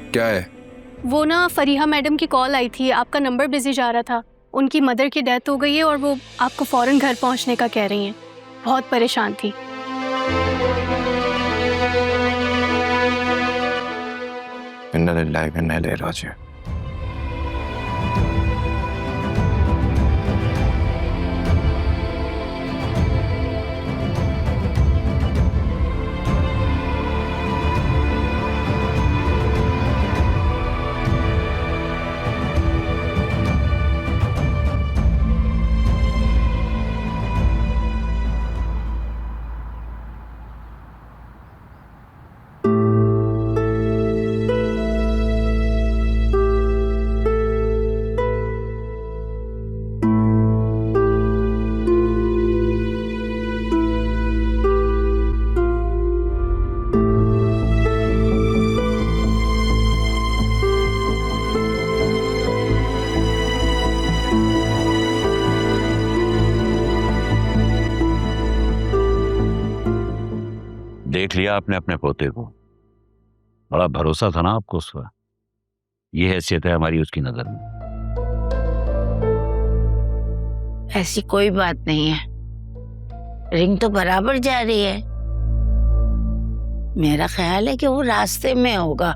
क्या है? वो ना फरीहा मैडम की कॉल आई थी, आपका नंबर बिजी जा रहा था। उनकी मदर की डेथ हो गई है और वो आपको फौरन घर पहुंचने का कह रही हैं। बहुत परेशान थी। इन्ना लिल्लाहि व इन्ना इलैहि राजिऊन। देख लिया आपने अपने पोते को, बड़ा भरोसा था ना आपको उस पर। ये हैसियत है हमारी उसकी नजर में। ऐसी कोई बात नहीं है, रिंग तो बराबर जा रही है। मेरा ख्याल है कि वो रास्ते में होगा।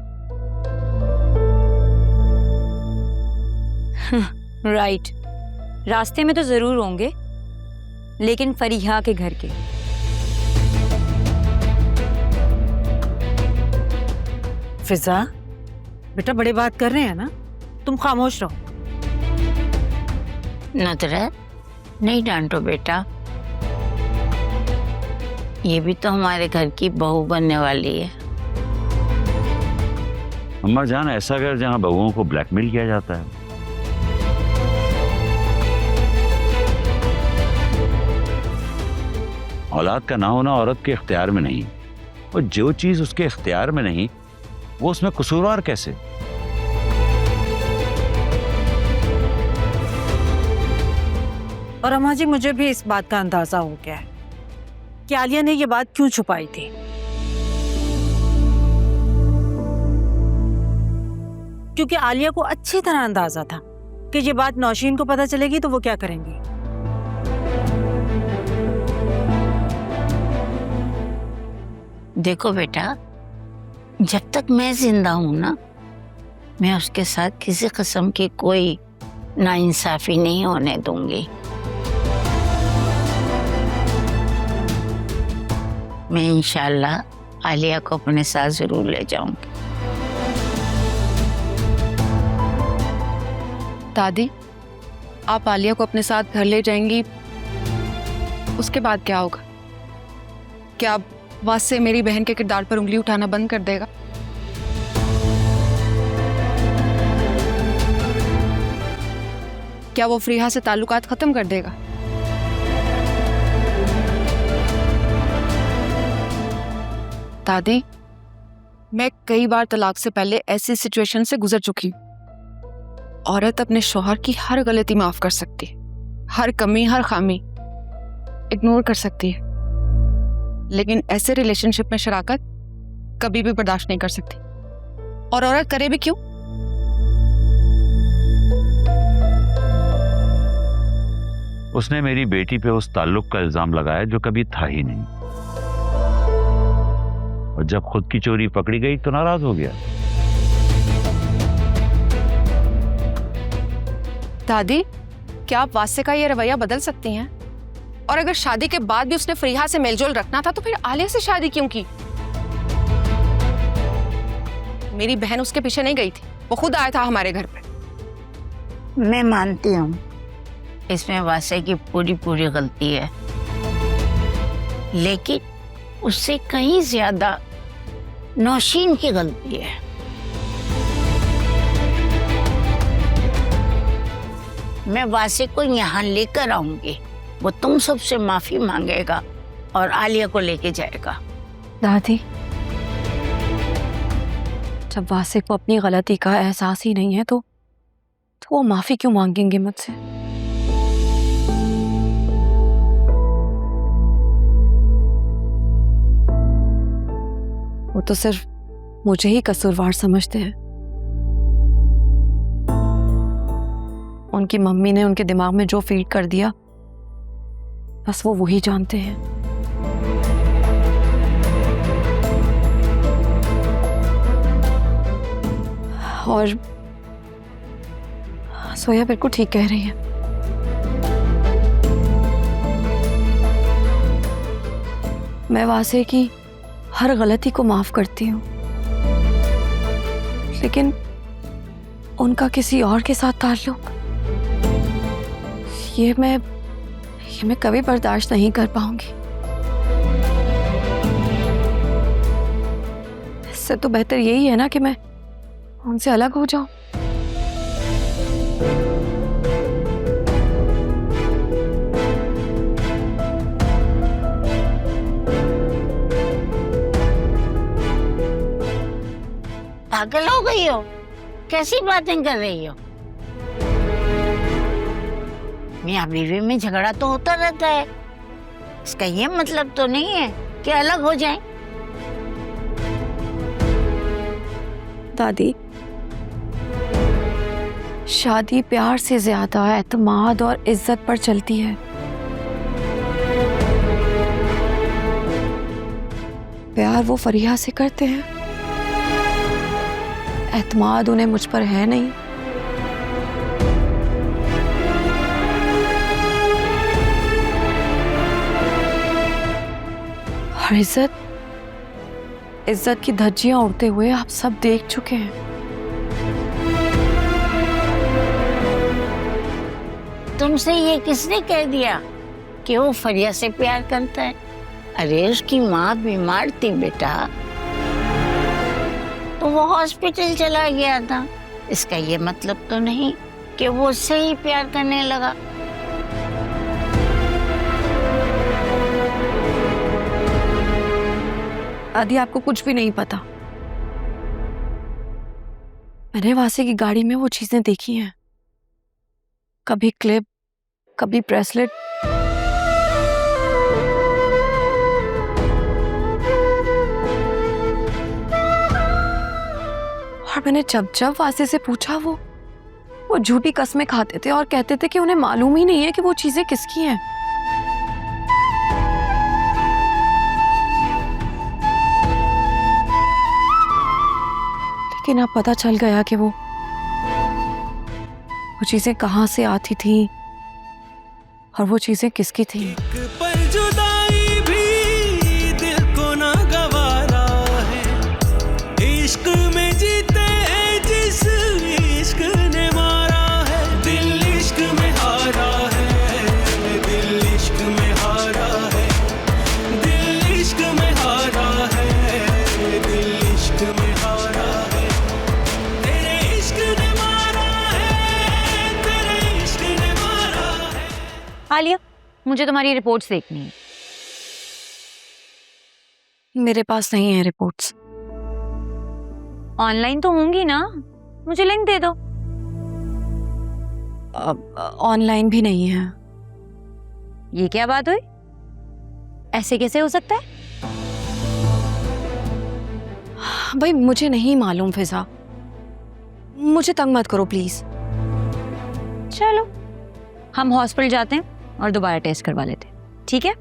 राइट, रास्ते में तो जरूर होंगे, लेकिन फरीहा के घर के। फिजा, बेटा बड़े बात कर रहे हैं ना, तुम खामोश रहो। नुसरत, नहीं डांटो बेटा, ये भी तो हमारे घर की बहू बनने वाली है। अम्मा जान, ऐसा घर जहां बहुओं को ब्लैकमेल किया जाता है। औलाद का ना होना औरत के इख्तियार में नहीं, और जो चीज उसके इख्तियार में नहीं वो उसमें कसूरवार कैसे? और अम्मा जी, मुझे भी इस बात का अंदाजा हो गया है कि आलिया ने ये बात क्यों छुपाई थी। क्योंकि आलिया को अच्छी तरह अंदाजा था कि ये बात नौशीन को पता चलेगी तो वो क्या करेंगी। देखो बेटा, जब तक मैं जिंदा हूं ना, मैं उसके साथ किसी किस्म की कोई नाइंसाफी नहीं होने दूंगी। मैं इंशाल्लाह आलिया को अपने साथ जरूर ले जाऊंगी। दादी, आप आलिया को अपने साथ घर ले जाएंगी, उसके बाद क्या होगा? क्या वासे मेरी बहन के किरदार पर उंगली उठाना बंद कर देगा? क्या वो फरीहा से ताल्लुकात खत्म कर देगा? दादी, मैं कई बार तलाक से पहले ऐसी सिचुएशन से गुजर चुकी हूँ। औरत अपने शौहर की हर गलती माफ कर सकती है, हर कमी, हर खामी इग्नोर कर सकती है, लेकिन ऐसे रिलेशनशिप में शराकत कभी भी बर्दाश्त नहीं कर सकती। और औरत करे भी क्यों? उसने मेरी बेटी पे उस ताल्लुक का इल्जाम लगाया जो कभी था ही नहीं, और जब खुद की चोरी पकड़ी गई तो नाराज हो गया। दादी, क्या आप वासे का ये रवैया बदल सकती हैं? और अगर शादी के बाद भी उसने फरीहा से मेलजोल रखना था तो फिर आलिया से शादी क्यों की? मेरी बहन उसके पीछे नहीं गई थी, वो खुद आया था हमारे घर पे। मैं मानती हूँ इसमें वासे की पूरी पूरी गलती है, लेकिन उससे कहीं ज्यादा नौशीन की गलती है। मैं वासे को यहाँ लेकर आऊंगी, वो तुम सबसे माफी मांगेगा और आलिया को लेके जाएगा। दादी, जब वासे को अपनी गलती का एहसास ही नहीं है तो वो माफी क्यों मांगेंगे मुझसे? वो तो सिर्फ मुझे ही कसूरवार समझते हैं। उनकी मम्मी ने उनके दिमाग में जो फीड कर दिया, बस वो वही जानते हैं। और सोया बिल्कुल ठीक कह रही है। मैं वासे की हर गलती को माफ करती हूँ, लेकिन उनका किसी और के साथ ताल्लुक, ये मैं कभी बर्दाश्त नहीं कर पाऊंगी। इससे तो बेहतर यही है ना कि मैं उनसे अलग हो जाऊं। पागल हो गई हो? कैसी बातें कर रही हो? मियां बीवी में झगड़ा तो होता रहता है, इसका ये मतलब तो नहीं है कि अलग हो जाएं। दादी, शादी प्यार से ज्यादा एतमाद और इज्जत पर चलती है। प्यार वो फरिया से करते हैं, एतमाद उन्हें मुझ पर है नहीं। और इज्जत की धज्जियां उड़ते हुए आप सब देख चुके हैं। तुमसे ये किसने कह दिया कि वो फरिया से प्यार करता है? अरे उसकी माँ बीमार थी बेटा, तो वो हॉस्पिटल चला गया था। इसका ये मतलब तो नहीं कि वो उससे ही प्यार करने लगा। आदि, आपको कुछ भी नहीं पता। मैंने वासे की गाड़ी में वो चीजें देखी हैं, कभी क्लिप, कभी ब्रेसलेट। और मैंने जब जब वासे से पूछा, वो झूठी कस्में खाते थे और कहते थे कि उन्हें मालूम ही नहीं है कि वो चीजें किसकी हैं। लेकिन अब पता चल गया कि वो चीजें कहां से आती थी और वो चीजें किसकी थी। पर जुदाई भी दिल को ना गवारा है, इश्क में जीते हैं जिस इश्क ने मारा है। दिल इश्क में हारा है, दिल इश्क में हारा है, दिल इश्क में हारा है, दिल इश्क में हारा है। तेरे इश्क ने मारा है, तेरे इश्क ने मारा है। आलिया, मुझे तुम्हारी रिपोर्ट्स देखनी है। मेरे पास नहीं है रिपोर्ट्स। ऑनलाइन तो होंगी ना, मुझे लिंक दे दो। ऑनलाइन भी नहीं है। ये क्या बात हुई? ऐसे कैसे हो सकता है? भाई मुझे नहीं मालूम फिजा, मुझे तंग मत करो प्लीज। चलो हम हॉस्पिटल जाते हैं और दोबारा टेस्ट करवा लेते हैं, ठीक है?